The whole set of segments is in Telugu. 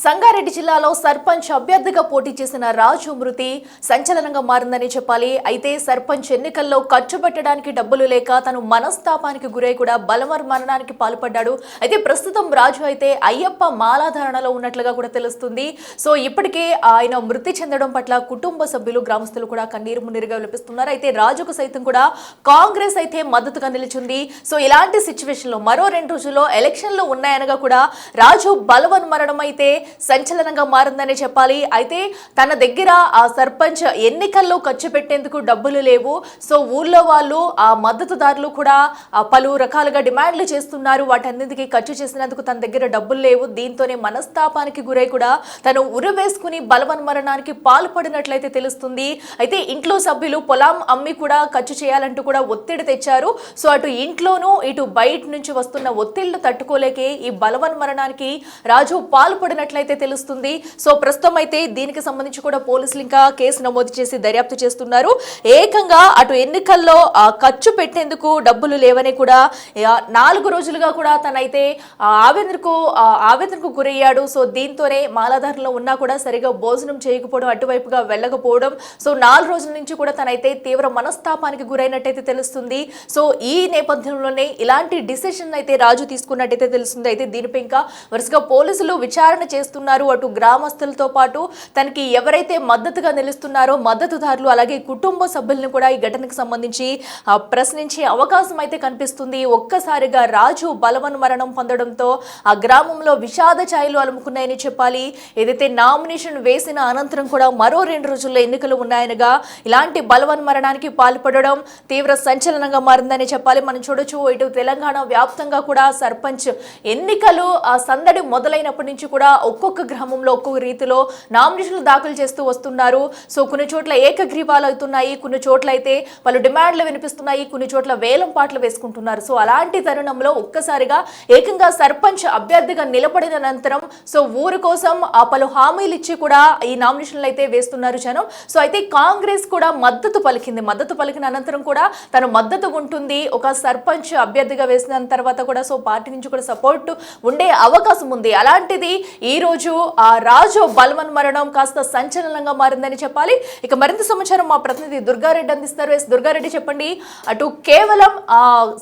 సంగారెడ్డి జిల్లాలో సర్పంచ్ అభ్యర్థిగా పోటీ చేసిన రాజు మృతి సంచలనంగా మారిందని చెప్పాలి. అయితే సర్పంచ్ ఎన్నికల్లో ఖర్చు పెట్టడానికి డబ్బులు లేక తను మనస్తాపానికి గురై కూడా బలవన్మరణానికి పాల్పడ్డాడు. అయితే ప్రస్తుతం రాజు అయితే అయ్యప్ప మాలాధారణలో ఉన్నట్లుగా కూడా తెలుస్తుంది. సో ఇప్పటికే ఆయన మృతి చెందడం పట్ల కుటుంబ సభ్యులు గ్రామస్తులు కూడా కన్నీరు మున్నీరుగా విలపిస్తున్నారు. అయితే రాజుకు సైతం కూడా కాంగ్రెస్ అయితే మద్దతుగా నిలిచింది. సో ఇలాంటి సిచ్యువేషన్ లో మరో 2 రోజుల్లో ఎలక్షన్లు ఉన్నాయనగా కూడా రాజు బలవన్మరణం అయితే సంచలనంగా మారిందని చెప్పాలి. అయితే తన దగ్గర ఆ సర్పంచ్ ఎన్నికల్లో ఖర్చు పెట్టేందుకు డబ్బులు లేవు. సో ఊర్లో వాళ్ళు ఆ మద్దతుదారులు కూడా పలు రకాలుగా డిమాండ్లు చేస్తున్నారు. వాటన్నింటికి ఖర్చు చేసినందుకు తన దగ్గర డబ్బులు లేవు. దీంతోనే మనస్తాపానికి గురై కూడా తను ఉరివేసుకుని బలవన్మరణానికి పాల్పడినట్లయితే తెలుస్తుంది. అయితే ఇంట్లో సభ్యులు పొలం అమ్మి కూడా ఖర్చు చేయాలంటూ కూడా ఒత్తిడి తెచ్చారు. సో అటు ఇంట్లోనూ ఇటు బయట నుంచి వస్తున్న ఒత్తిళ్లు తట్టుకోలేకే ఈ బలవన్మరణానికి రాజు పాల్పడినట్లయితే తెలుస్తుంది. సో ప్రస్తుతం అయితే దీనికి సంబంధించి కూడా పోలీసులు ఇంకా కేసు నమోదు చేసి దర్యాప్తు చేస్తున్నారు. ఏకంగా అటు ఎన్నికల్లో ఖర్చు పెట్టేందుకు డబ్బులు లేవని కూడా 4 రోజులుగా కూడా తనైతే ఆవేదనకు గురయ్యాడు. సో దీంతోనే మాలాధారంలో ఉన్నా కూడా సరిగా భోజనం చేయకపోవడం, అటువైపుగా వెళ్ళకపోవడం. సో 4 రోజుల నుంచి కూడా తనైతే తీవ్ర మనస్తాపానికి గురైనట్టయితే తెలుస్తుంది. సో ఈ నేపథ్యంలోనే ఇలాంటి డిసిషన్ అయితే రాజు తీసుకున్నట్టయితే తెలుస్తుంది. అయితే దీనిపై ఇంకా వరుసగా పోలీసులు విచారణ చేస్తున్నారు. అటు గ్రామస్తులతో పాటు తనకి ఎవరైతే మద్దతుగా నిలుస్తున్నారో మద్దతుదారులు అలాగే కుటుంబ సభ్యులను కూడా ఈ ఘటనకు సంబంధించి ప్రశ్నించే అవకాశం అయితే కనిపిస్తుంది. ఒక్కసారిగా రాజు బలవన్మరణం పొందడంతో ఆ గ్రామంలో విషాద ఛాయలు అలుముకున్నాయని చెప్పాలి. ఏదైతే నామినేషన్ వేసిన అనంతరం కూడా మరో 2 రోజుల్లో ఎన్నికలు ఉన్నాయనగా ఇలాంటి బలవన్మరణానికి పాల్పడడం తీవ్ర సంచలనంగా మారిందని చెప్పాలి. మనం చూడొచ్చు ఇటు తెలంగాణ వ్యాప్తంగా కూడా సర్పంచ్ ఎన్నికలు ఆ సందడి మొదలైనప్పటి నుంచి కూడా ఒక్కొక్క గ్రామంలో ఒక్కొక్క రీతిలో నామినేషన్లు దాఖలు చేస్తూ వస్తున్నారు. సో కొన్ని చోట్ల ఏకగ్రీవాలు అవుతున్నాయి, కొన్ని చోట్ల అయితే పలు డిమాండ్లు వినిపిస్తున్నాయి, కొన్ని చోట్ల వేలం పాటలు వేసుకుంటున్నారు. సో అలాంటి తరుణంలో ఒక్కసారిగా ఏకంగా సర్పంచ్ అభ్యర్థిగా నిలబడిన అనంతరం సో ఊరు కోసం పలు హామీలు ఇచ్చి కూడా ఈ నామినేషన్లు అయితే వేస్తున్నారు జనం. సో అయితే కాంగ్రెస్ కూడా మద్దతు పలికిన అనంతరం కూడా తన మద్దతు ఉంటుంది. ఒక సర్పంచ్ అభ్యర్థిగా వేసిన తర్వాత కూడా సో పార్టీ నుంచి కూడా సపోర్ట్ ఉండే అవకాశం ఉంది. అలాంటిది ఈ రోజు ఆ రాజు బలవన్మరణం కాస్త సంచలనంగా మారిందని చెప్పాలి. ఇక మరింత సమాచారం మా ప్రతినిధి దుర్గారెడ్డి అందిస్తారు. దుర్గారెడ్డి, చెప్పండి. అటు కేవలం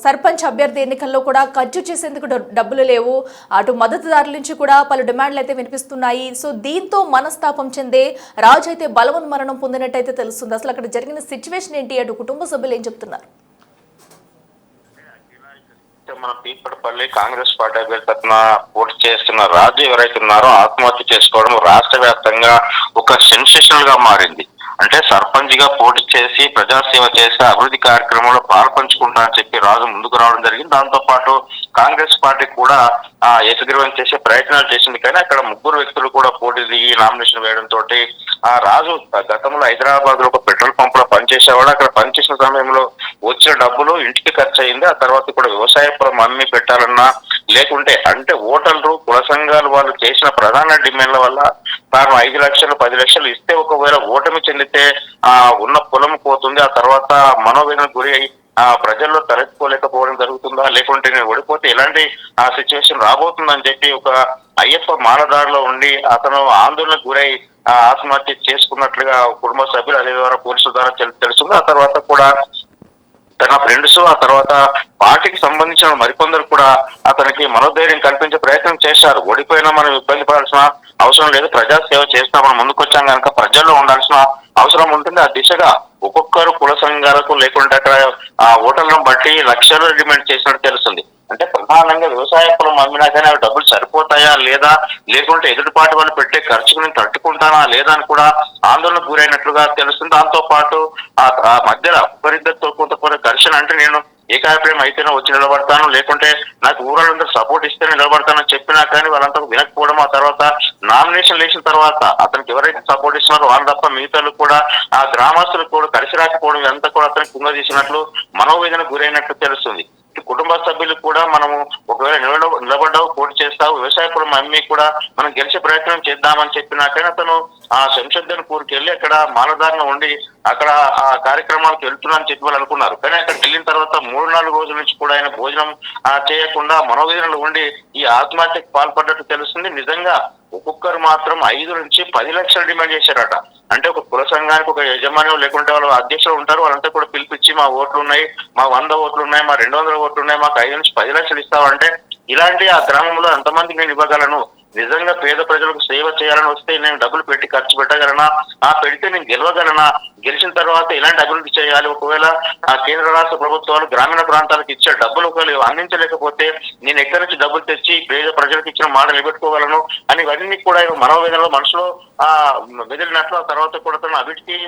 సర్పంచ్ అభ్యర్థి ఎన్నికల్లో కూడా ఖర్చు చేసేందుకు డబ్బులు లేవు, అటు మద్దతుదారుల నుంచి కూడా పలు డిమాండ్లు అయితే వినిపిస్తున్నాయి. సో దీంతో మనస్తాపం చెందే రాజు అయితే బలవన్మరణం పొందినట్టయితే తెలుస్తుంది. అసలు అక్కడ జరిగిన సిచ్యువేషన్ ఏంటి? అటు కుటుంబ సభ్యులు ఏం చెప్తున్నారు? మన పీపడపల్లి కాంగ్రెస్ పార్టీ అభ్యర్థి తరఫున పోటీ చేస్తున్న రాజు ఎవరైతే ఉన్నారో ఆత్మహత్య చేసుకోవడం రాష్ట్ర వ్యాప్తంగా ఒక సెన్సేషనల్ గా మారింది. అంటే సర్పంచ్ గా పోటీ చేసి ప్రజాసేవ చేసి అభివృద్ధి కార్యక్రమంలో పాల్పంచుకుంటా అని చెప్పి రాజు ముందుకు రావడం జరిగింది. దాంతో పాటు కాంగ్రెస్ పార్టీ కూడా ఏకగ్రీవం చేసే ప్రయత్నాలు చేసింది. కానీ అక్కడ 3 వ్యక్తులు కూడా పోటీ దిగి నామినేషన్ వేయడం తోటి ఆ రాజు గతంలో హైదరాబాద్ లో ఒక పెట్రోల్ పంప్ లో పనిచేసేవాడు. అక్కడ పనిచేసిన సమయంలో వచ్చిన డబ్బులు ఇంటికి ఖర్చు అయింది. ఆ తర్వాత కూడా వ్యవసాయ పొలం అమ్మి పెట్టాలన్నా లేకుంటే అంటే ఓటర్లు కుల సంఘాలు వాళ్ళు చేసిన ప్రధాన డిమాండ్ల వల్ల తాను 5 లక్షలు 10 లక్షలు ఇస్తే ఒకవేళ ఓటమి చెందితే ఉన్న పొలం పోతుంది. ఆ తర్వాత మనోవేదన గురి అయి ప్రజల్లో తలెత్తుకోలేకపోవడం జరుగుతుందా, లేకుంటే నేను ఓడిపోతే ఎలాంటి సిచ్యువేషన్ రాబోతుందని చెప్పి ఒక అయ్యప్ప మాలదారిలో ఉండి అతను ఆందోళనకు గురై ఆత్మహత్య చేసుకున్నట్లుగా కుటుంబ సభ్యులు అదే ద్వారా పోలీసుల ద్వారా తెలుస్తుంది. ఆ తర్వాత కూడా తన ఫ్రెండ్స్ ఆ తర్వాత పార్టీకి సంబంధించిన మరికొందరు కూడా అతనికి మనోధైర్యం కల్పించే ప్రయత్నం చేశారు. ఓడిపోయినా మనం ఇబ్బంది పడాల్సిన అవసరం లేదు, ప్రజాసేవ చేస్తామని ముందుకొచ్చాం కనుక ప్రజల్లో ఉండాల్సిన అవసరం ఉంటుంది. ఆ దిశగా ఒక్కొక్కరు కుల సంఘాలకు లేకుంటే అక్కడ ఆ ఓటర్లను బట్టి లక్షలు డిమాండ్ చేసినట్టు తెలుస్తుంది. అంటే ప్రధానంగా వ్యవసాయ పొలం అమ్మినా కానీ అవి డబ్బులు సరిపోతాయా లేదా, లేకుంటే ఎదుటిపాటి వాళ్ళు పెట్టే ఖర్చుకు నేను తట్టుకుంటానా లేదా అని కూడా ఆందోళనకు గురైనట్లుగా తెలుస్తుంది. దాంతో పాటు ఆ మధ్యలో ఒకరిద్దరితో కొంత ఘర్షణ అంటే నేను ఏకాభిప్రాయం అయితేనే వచ్చి నిలబడతాను, లేకుంటే నాకు ఊరందరూ సపోర్ట్ ఇస్తే నిలబడతానని చెప్పినా కానీ వాళ్ళంతా వినకపోవడం. ఆ తర్వాత నామినేషన్ వేసిన తర్వాత అతనికి ఎవరైతే సపోర్ట్ ఇస్తున్నారో వాళ్ళు తప్ప మిగతాలు కూడా ఆ గ్రామస్తులు కూడా కలిసి రాకపోవడం ఇదంతా కూడా అతనికి కుంగదీసినట్లు మనోవేదన గురైనట్లు తెలుస్తుంది. కుటుంబ సభ్యులు కూడా మనము ఒకవేళ నిలబడ్డావు పోటీ చేస్తావు వ్యవసాయ పొలం అమ్మి కూడా మనం గెలిచే ప్రయత్నం చేద్దామని చెప్పినాకైనా అతను శంషద్దన్పూర్కి వెళ్ళి అక్కడ మాలధారణ ఉండి అక్కడ ఆ కార్యక్రమాలకు వెళ్తున్నానని చెప్పి వాళ్ళు అనుకున్నారు. కానీ అక్కడికి వెళ్ళిన తర్వాత 3-4 రోజుల నుంచి కూడా ఆయన భోజనం చేయకుండా మనోవేదనలు ఉండి ఈ ఆత్మహత్యకు పాల్పడ్డట్టు తెలుస్తుంది. నిజంగా ఒక్కొక్కరు మాత్రం 5 నుంచి 10 లక్షలు డిమాండ్ చేశారట. అంటే ఒక కుల సంఘానికి ఒక యజమాని లేకుంటే వాళ్ళ అధ్యక్షులు ఉంటారు, వాళ్ళంతా కూడా పిలిపించి మా ఓట్లు ఉన్నాయి, మా 100 ఓట్లు ఉన్నాయి, మా 200 ఓట్లు ఉన్నాయి, మాకు 5 నుంచి 10 లక్షలు ఇస్తామంటే ఇలాంటి ఆ గ్రామంలో ఎంతమందికి నేను ఇవ్వగలను, నిజంగా పేద ప్రజలకు సేవ చేయాలని వస్తే నేను డబ్బులు పెట్టి ఖర్చు పెట్టగలనా, పెడితే నేను గెలవగలనా, గెలిచిన తర్వాత ఎలాంటి అభివృద్ధి చేయాలి, ఒకవేళ కేంద్ర రాష్ట్ర ప్రభుత్వాలు గ్రామీణ ప్రాంతాలకు ఇచ్చే డబ్బులు ఒకవేళ అందించలేకపోతే నేను ఎక్కడి నుంచి డబ్బులు తెచ్చి పేద ప్రజలకు ఇచ్చిన మాట నిలబెట్టుకోగలను అని ఇవన్నీ కూడా మనోవేదనలో మనసులో మెదిలినట్లు, ఆ తర్వాత కూడా తను అవిటికి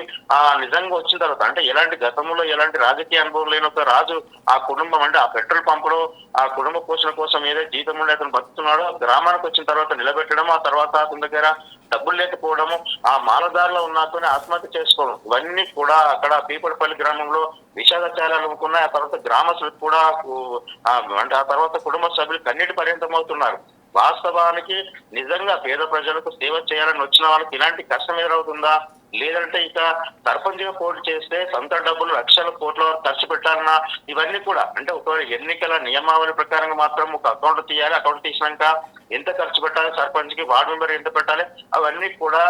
నిజంగా వచ్చిన తర్వాత అంటే ఎలాంటి గతంలో ఎలాంటి రాజకీయ అనుభవం లేని ఒక రాజు ఆ కుటుంబం అంటే ఆ పెట్రోల్ పంపులో ఆ కుటుంబ పోషణ కోసం ఏదైతే జీతం ఉండే అతను బతుకుతున్నాడో గ్రామానికి వచ్చిన తర్వాత నిలబెట్టడం, ఆ తర్వాత అతని దగ్గర డబ్బులు లేకపోవడము, ఆ మాలదారిలో ఉన్నాతోనే ఆత్మహత్య చేసుకోవడం, ఇవన్నీ కూడా అక్కడ పీపడపల్లి గ్రామంలో విషాదచారాలు అనుకున్నాయి. ఆ తర్వాత గ్రామస్తులకు కూడా అంటే ఆ తర్వాత కుటుంబ సభ్యులు కన్నీటి పర్యంతం అవుతున్నారు. వాస్తవానికి నిజంగా పేద ప్రజలకు సేవ చేయాలని వచ్చిన వాళ్ళకి ఇలాంటి కష్టం ఎదురవుతుందా, లేదంటే ఇక సర్పంచ్ గా పోటీ చేస్తే సొంత డబ్బులు లక్షల కోట్ల వరకు ఖర్చు పెట్టాలన్నా, ఇవన్నీ కూడా అంటే ఒకవేళ ఎన్నికల నియమావళి ప్రకారంగా మాత్రం ఒక అకౌంట్ తీయాలి, అకౌంట్ తీసినాక ఎంత ఖర్చు పెట్టాలి, సర్పంచ్ కి వార్డు మెంబర్ ఎంత పెట్టాలి, అవన్నీ కూడా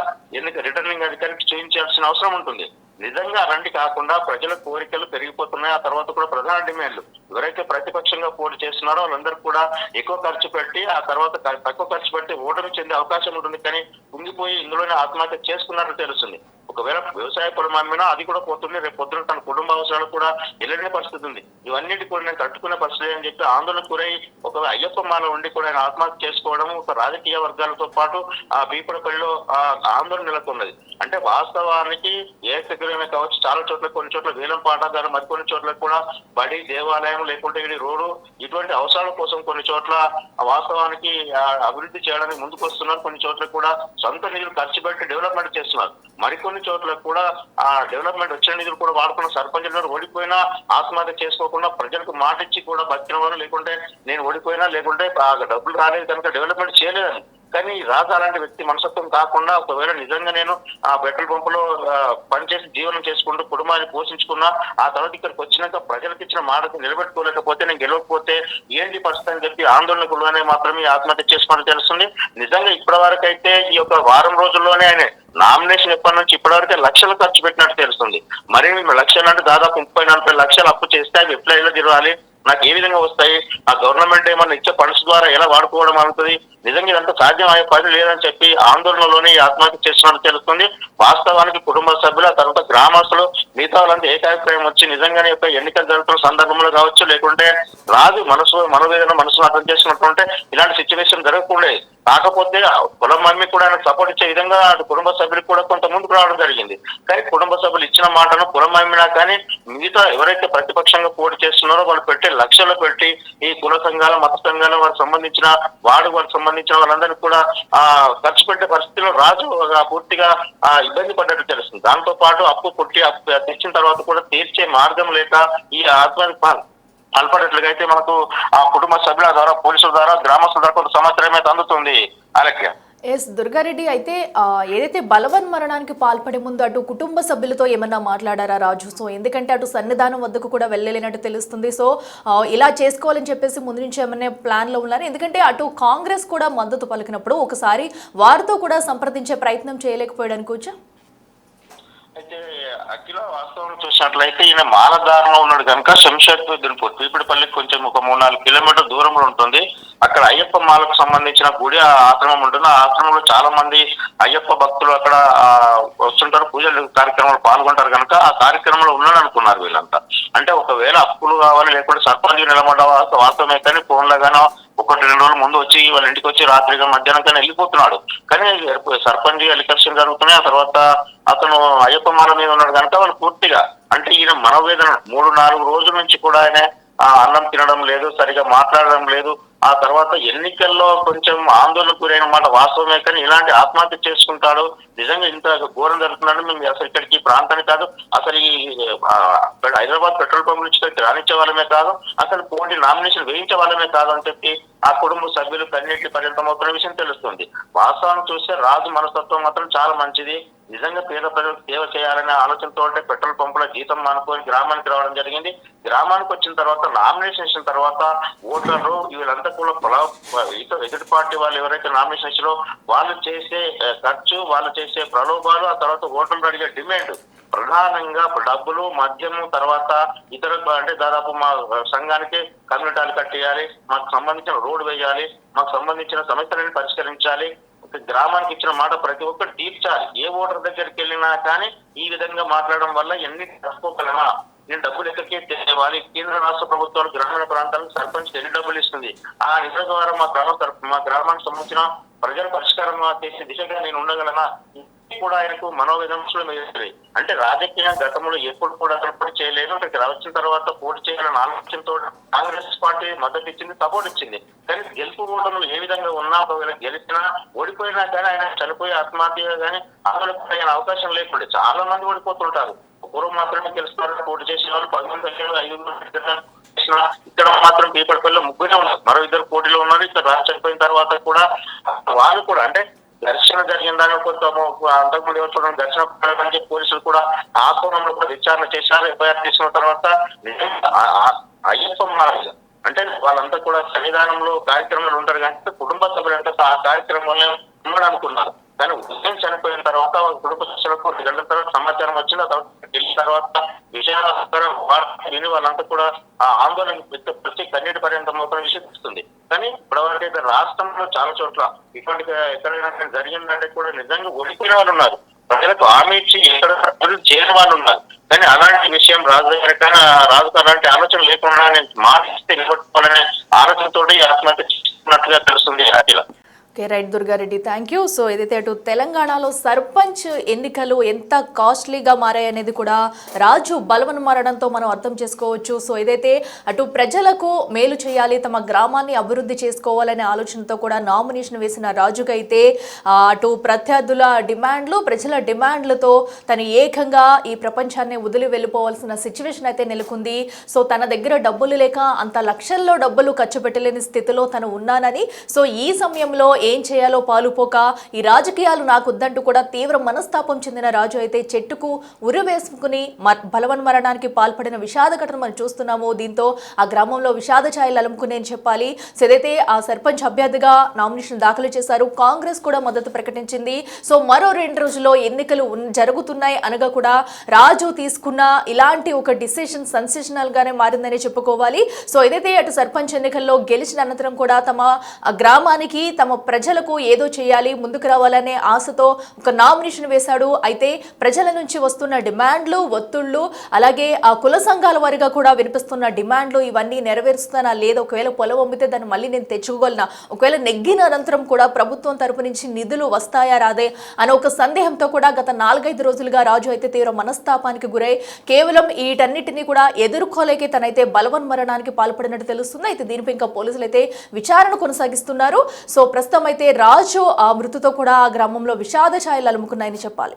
రిటర్నింగ్ అధికారికి చూపించాల్సిన అవసరం ఉంటుంది. నిజంగా అలాంటి కాకుండా ప్రజల కోరికలు పెరిగిపోతున్నాయి. ఆ తర్వాత కూడా ప్రధాన డిమాండ్లు ఎవరైతే ప్రతిపక్షంగా పోటీ చేస్తున్నారో వాళ్ళందరూ కూడా ఎక్కువ ఖర్చు పెట్టి ఆ తర్వాత తక్కువ ఖర్చు పెట్టి ఓటమి చెందే అవకాశం ఉంటుంది. కానీ కుంగిపోయి ఇందులోనే ఆత్మహత్య చేసుకున్నారని తెలుస్తుంది. ఒకవేళ వ్యవసాయ పొలం అమ్మినా అది కూడా పోతుంది, రేపు పొద్దున తన కుటుంబ అవసరాలు కూడా వెళ్ళనే పరిస్థితి ఉంది. ఇవన్నిటి కూడా నేను తట్టుకునే పరిస్థితి అని చెప్పి ఆందోళన గురై ఒక అయ్యప్ప మాల ఉండి కూడా ఆయన ఆత్మహత్య చేసుకోవడం ఒక రాజకీయ వర్గాలతో పాటు ఆ బీపడపల్లిలో ఆందోళన నెలకొన్నది. అంటే వాస్తవానికి ఏ దగ్గరమే కావచ్చు, చాలా చోట్ల కొన్ని చోట్ల వేలం పాఠాదారు, మరికొన్ని చోట్ల కూడా బడి, దేవాలయం లేకుంటే ఇది రోడ్డు, ఇటువంటి అవసరాల కోసం కొన్ని చోట్ల వాస్తవానికి అభివృద్ధి చేయడానికి ముందుకు వస్తున్నారు. కొన్ని చోట్ల కూడా సొంత నిధులు ఖర్చు పెట్టి డెవలప్మెంట్ చేస్తున్నారు. మరికొన్ని చోట్ల కూడా ఆ డెవలప్మెంట్ వచ్చిన నిధులు కూడా వాడుకున్న సర్పంచులు ఓడిపోయినా ఆత్మహత్య చేసుకోకుండా ప్రజలకు మాట ఇచ్చి కూడా బతికిన వారు, లేకుంటే నేను ఓడిపోయినా లేకుంటే డబ్బులు రాలేదు కనుక డెవలప్మెంట్ చేయలేదని. కానీ రాజు అలాంటి వ్యక్తి మనస్తత్వం కాకుండా ఒకవేళ నిజంగా నేను ఆ పెట్రోల్ పంపులో పనిచేసి జీవనం చేసుకుంటూ కుటుంబాన్ని పోషించుకున్నా, ఆ తర్వాత ఇక్కడికి వచ్చినాక ప్రజలకు ఇచ్చిన మాటకు నిలబెట్టుకోలేకపోతే నేను గెలవకపోతే ఏంటి పరిస్థితి అని చెప్పి ఆందోళనకు గురనే మాత్రమే ఆత్మహత్య చేసుకోవడం తెలుస్తుంది. నిజంగా ఇప్పటి వరకు అయితే ఈ యొక్క వారం రోజుల్లోనే ఆయన నామినేషన్ ఎప్పటి నుంచి ఇప్పటివరకే లక్షలు ఖర్చు పెట్టినట్టు తెలుస్తుంది. మరి లక్షలు అంటే దాదాపు 30-40 లక్షలు అప్పు చేస్తే అవి ఎట్లా ఎలా తిరగాలి, నాకు ఏ విధంగా వస్తాయి, ఆ గవర్నమెంట్ ఏమన్నా ఇచ్చే ఫండ్స్ ద్వారా ఎలా వాడుకోవడం అవుతుంది, నిజంగా ఇదంతా సాధ్యం అయ్యే పని లేదని చెప్పి ఆందోళనలోనే ఆత్మహత్య చేస్తున్నట్టు తెలుస్తుంది. వాస్తవానికి కుటుంబ సభ్యులు, ఆ తర్వాత గ్రామస్తులు, మిగతా వాళ్ళంతా ఏకాభిప్రాయం వచ్చి నిజంగానే యొక్క ఎన్నికలు జరుగుతున్న సందర్భంలో కావచ్చు, లేకుంటే రాజు మనోవేదన మనసును అర్థం చేసుకున్నట్టుంటే ఇలాంటి సిచ్యువేషన్ జరగకుండా, కాకపోతే కులం అమ్మి కూడా ఆయన సపోర్ట్ ఇచ్చే విధంగా అటు కుటుంబ సభ్యులకు కూడా కొంత ముందుకు రావడం జరిగింది. కానీ కుటుంబ సభ్యులు ఇచ్చిన మాటను కులం అమ్మినా కానీ మిగతా ఎవరైతే ప్రతిపక్షంగా పోటీ చేస్తున్నారో వాళ్ళు పెట్టే లక్షలు పెట్టి ఈ కుల సంఘాలు, మత సంఘాలు, వారికి సంబంధించిన వారికి సంబంధించిన వాళ్ళందరినీ కూడా ఖర్చు పెట్టే పరిస్థితిలో రాజు పూర్తిగా ఇబ్బంది పడ్డట్టు తెలుస్తుంది. దాంతో పాటు అప్పు పుట్టి తెచ్చిన తర్వాత కూడా తీర్చే మార్గం లేక ఈ ఆత్మహత్య పాల్పడేట్లుగా అయితే మనకు ఆ కుటుంబ సభ్యుల ద్వారా, పోలీసుల ద్వారా, గ్రామస్తుల ద్వారా కొంత సమాచారం అయితే అందుతుంది. అలక్య దుర్గారెడ్డి, అయితే ఏదైతే బలవన్ మరణానికి పాల్పడే ముందు అటు కుటుంబ సభ్యులతో ఏమన్నా మాట్లాడారా రాజు? సో ఎందుకంటే అటు సన్నిధానం వద్దకు కూడా వెళ్ళలేనట్టు తెలుస్తుంది. సో ఇలా చేసుకోవాలని చెప్పేసి ముందు నుంచి ఏమన్నా ప్లాన్ లో ఉన్నారు? ఎందుకంటే అటు కాంగ్రెస్ కూడా మద్దతు పలికినప్పుడు ఒకసారి వారితో కూడా సంప్రదించే ప్రయత్నం చేయలేకపోయాడు అనుకోవచ్చా? అయితే అఖిల వాస్తవం చూసినట్లయితే ఈయన మాలదారంలో ఉన్నాడు కనుక శంషాద్పూర్ దిల్పూర్ పీపిడిపల్లికి కొంచెం ఒక 3-4 కిలోమీటర్ దూరంలో ఉంటుంది. అక్కడ అయ్యప్ప మాలకు సంబంధించిన గుడి ఆశ్రమం ఉంటుంది. ఆ ఆశ్రమంలో చాలా మంది అయ్యప్ప భక్తులు అక్కడ వస్తుంటారు, పూజలు కార్యక్రమాలు పాల్గొంటారు కనుక ఆ కార్యక్రమంలో ఉన్నాడు అనుకున్నారు వీళ్ళంతా. అంటే ఒకవేళ అప్పులు కావాలి లేకుంటే సర్పంచ్ నిలబడ్డ వాస్తవమే, కానీ ఫోన్లో గానో 1-2 రోజుల ముందు వచ్చి వాళ్ళ ఇంటికి వచ్చి రాత్రిగా మధ్యాహ్నం కానీ వెళ్ళిపోతున్నాడు. కానీ సర్పంచ్ ఎలక్షన్ జరుగుతున్నాయి. ఆ తర్వాత అతను అయ్యప్ప మాల మీద ఉన్నాడు కనుక వాళ్ళు పూర్తిగా అంటే ఈయన మనోవేదన 3-4 రోజుల నుంచి కూడా ఆయన అన్నం తినడం లేదు, సరిగా మాట్లాడడం లేదు. ఆ తర్వాత ఎన్నికల్లో కొంచెం ఆందోళనకు గురైన మాట వాస్తవమే, కానీ ఇలాంటి ఆత్మహత్య చేసుకుంటాడు, నిజంగా ఇంత ఘోరం జరుగుతున్నాడు, మేము అసలు ఇక్కడికి ప్రాంతానికి కాదు, అసలు ఈ హైదరాబాద్ పెట్రోల్ పంప్ నుంచి రాణించే వాళ్ళమే కాదు, అసలు పోటీ నామినేషన్ వేయించే వాళ్ళమే కాదు అని చెప్పి ఆ కుటుంబ సభ్యులు కన్నీటి పరిమితమవుతున్న విషయం తెలుస్తుంది. వాస్తవాన్ని చూస్తే రాజు మనస్తత్వం మాత్రం చాలా మంచిది. నిజంగా పేద ప్రజలకు సేవ చేయాలనే ఆలోచనతో పెట్రోల్ పంపులో జీతం మానుకొని గ్రామానికి రావడం జరిగింది. గ్రామానికి వచ్చిన తర్వాత నామినేషన్ ఇచ్చిన తర్వాత ఓటర్లు వీళ్ళంతా కూడా ఎదుటి పార్టీ వాళ్ళు ఎవరైతే నామినేషన్ ఇచ్చారో వాళ్ళు చేసే ఖర్చు, వాళ్ళు చేసే ప్రలోభాలు, ఆ తర్వాత ఓటర్లు అడిగే డిమాండ్ ప్రధానంగా డబ్బులు, మద్యము, తర్వాత ఇతర అంటే దాదాపు మా సంఘానికి కమ్యూనిటీలు కట్టేయాలి, మాకు సంబంధించిన రోడ్డు వేయాలి, మాకు సంబంధించిన సమస్యలను పరిష్కరించాలి, గ్రామానికి ఇచ్చిన మాట ప్రతి ఒక్కరు తీర్చాలి. ఏ ఓటర్ దగ్గరికి వెళ్ళినా కానీ ఈ విధంగా మాట్లాడడం వల్ల ఎన్ని తప్పుకోగలమా, నేను డబ్బులు ఎక్కడికే తేవాలి, కేంద్ర రాష్ట్ర ప్రభుత్వాలు గ్రామీణ ప్రాంతాలకు సర్పంచ్ ఎన్ని డబ్బులు ఇస్తుంది, ఆ నిధుల ద్వారా మా గ్రామానికి సంబంధించిన ప్రజల పరిష్కారం చేసే దిశగా నేను ఉండగలనా కూడా ఆయనకు మనోవిధంసలు ఎదురయ్యాయి. అంటే రాజకీయ గతంలో ఎప్పుడు కూడా పోటీ చేయలేదు, ఇక్కడికి వచ్చిన తర్వాత పోటీ చేయాలన్న ఆలోచనతో కాంగ్రెస్ పార్టీ మద్దతు ఇచ్చింది, సపోర్ట్ ఇచ్చింది. కానీ గెలుపు ఓటర్లు ఏ విధంగా ఉన్నా, ఒకవేళ గెలిచినా ఓడిపోయినా కానీ ఆయన చనిపోయి ఆత్మహత్యగా కానీ ఆందోళన అవకాశం లేకుండా చాలా మంది ఓడిపోతుంటారు. పూర్వం మాత్రమే గెలుస్తున్నారు, పోటీ చేసిన వాళ్ళు 10 మంది 5 ఇక్కడ మాత్రం పీపల్పల్లిలో ముగ్గురే ఉన్నారు, మరో 2 పోటీలో ఉన్నారు. ఇక్కడ రాజు చనిపోయిన తర్వాత కూడా వాళ్ళు కూడా అంటే ఘర్షణ జరిగిందని కొంత అంతకుముందు చూడడం ఘర్షణ చెప్పి పోలీసులు కూడా ఆ కోణంలో కూడా విచారణ చేశారు. ఎఫ్ఐఆర్ చేసిన తర్వాత అయ్యప్ప మహారాజు అంటే వాళ్ళంతా కూడా సన్నిధానంలో కార్యక్రమాలు ఉంటారు, కానీ కుటుంబ సభ్యులంతా ఆ కార్యక్రమంలో ఉండడానికి కానీ ఉదయం చనిపోయిన తర్వాత కుటుంబ సభ్యులకు 2 గంటల తర్వాత సమాచారం వచ్చింది. ఆ తర్వాత వెళ్ళిన తర్వాత విషయాలు విని వాళ్ళంతా కూడా ఆ ఆందోళన ప్రతి కన్నీటి పర్యంతం అవుతున్న విషయం తెలుస్తుంది. కానీ ఇప్పటివరకైతే రాష్ట్రంలో చాలా చోట్ల ఇప్పటికి ఎక్కడైనా జరిగిందంటే కూడా నిజంగా ఓడిపోయిన వాళ్ళు ఉన్నారు, ప్రజలకు హామీ ఇచ్చి ఎక్కడ చేయని వాళ్ళు ఉన్నారు. కానీ అలాంటి విషయం రాజుకు అలాంటి ఆలోచన లేకుండా నేను మాటిస్తే నిలబెట్టుకోవాలనే ఆలోచనతో ఆత్మహత్య చేస్తున్నట్లుగా తెలుస్తుంది. ఇలా okay, right Durga Reddy, thank you. So ఏదైతే అటు తెలంగాణలో సర్పంచ్ ఎన్నికలు ఎంత కాస్ట్లీగా మారాయనేది కూడా రాజు బలవన్ మారడంతో మనం అర్థం చేసుకోవచ్చు. సో ఏదైతే అటు ప్రజలకు మేలు చేయాలి, తమ గ్రామాన్ని అభివృద్ధి చేసుకోవాలనే ఆలోచనతో కూడా నామినేషన్ వేసిన రాజుకైతే అటు ప్రత్యర్థుల డిమాండ్లు, ప్రజల డిమాండ్లతో తను ఏకంగా ఈ ప్రపంచాన్ని వదిలి వెళ్ళిపోవాల్సిన సిచ్యువేషన్ అయితే నెలకొంది. సో తన దగ్గర డబ్బులు లేక అంత లక్షల్లో డబ్బులు ఖర్చు పెట్టలేని స్థితిలో తను ఉన్నానని, సో ఈ సమయంలో ఏం చేయాలో పాలుపోక ఈ రాజకీయాలు నాకు వద్దంటూ కూడా తీవ్ర మనస్తాపం చెందిన రాజు అయితే చెట్టుకు ఉరివేసుకుని బలవన్ మరణానికి పాల్పడిన విషాద ఘటన మనం చూస్తున్నాము. దీంతో ఆ గ్రామంలో విషాద ఛాయలు అలుముకునే అని చెప్పాలి. సో ఏదైతే ఆ సర్పంచ్ అభ్యర్థిగా నామినేషన్ దాఖలు చేశారు, కాంగ్రెస్ కూడా మద్దతు ప్రకటించింది. సో మరో 2 రోజుల్లో ఎన్నికలు జరుగుతున్నాయి అనగా కూడా రాజు తీసుకున్న ఇలాంటి ఒక డిసిషన్ సెన్సేషనల్ గానే మారిందని చెప్పుకోవాలి. సో ఏదైతే అటు సర్పంచ్ ఎన్నికల్లో గెలిచిన అనంతరం కూడా తమ గ్రామానికి, తమ ప్రజలకు ఏదో చేయాలి, ముందుకు రావాలనే ఆశతో ఒక నామినేషన్ వేశాడు. అయితే ప్రజల నుంచి వస్తున్న డిమాండ్లు, ఒత్తిళ్లు, అలాగే ఆ కుల సంఘాల వారిగా కూడా వినిపిస్తున్న డిమాండ్లు ఇవన్నీ నెరవేరుస్తానా లేదా, ఒకవేళ పొలం అమ్మితే దాన్ని మళ్ళీ నేను తెచ్చుకోగలనా, ఒకవేళ నెగ్గిన అనంతరం కూడా ప్రభుత్వం తరపు నుంచి నిధులు వస్తాయా రాదే అనే ఒక సందేహంతో కూడా గత 4-5 రోజులుగా రాజు అయితే తీవ్ర మనస్తాపానికి గురై కేవలం వీటన్నిటినీ కూడా ఎదుర్కోలేకే తనైతే బలవన్ మరణానికి పాల్పడినట్టు తెలుస్తుంది. అయితే దీనిపై ఇంకా పోలీసులు అయితే విచారణ కొనసాగిస్తున్నారు. సో ప్రస్తుతం అయితే రాజు ఆ మృతితో కూడా ఆ గ్రామంలో విషాద ఛాయలు అలుముకున్నాయని చెప్పాలి.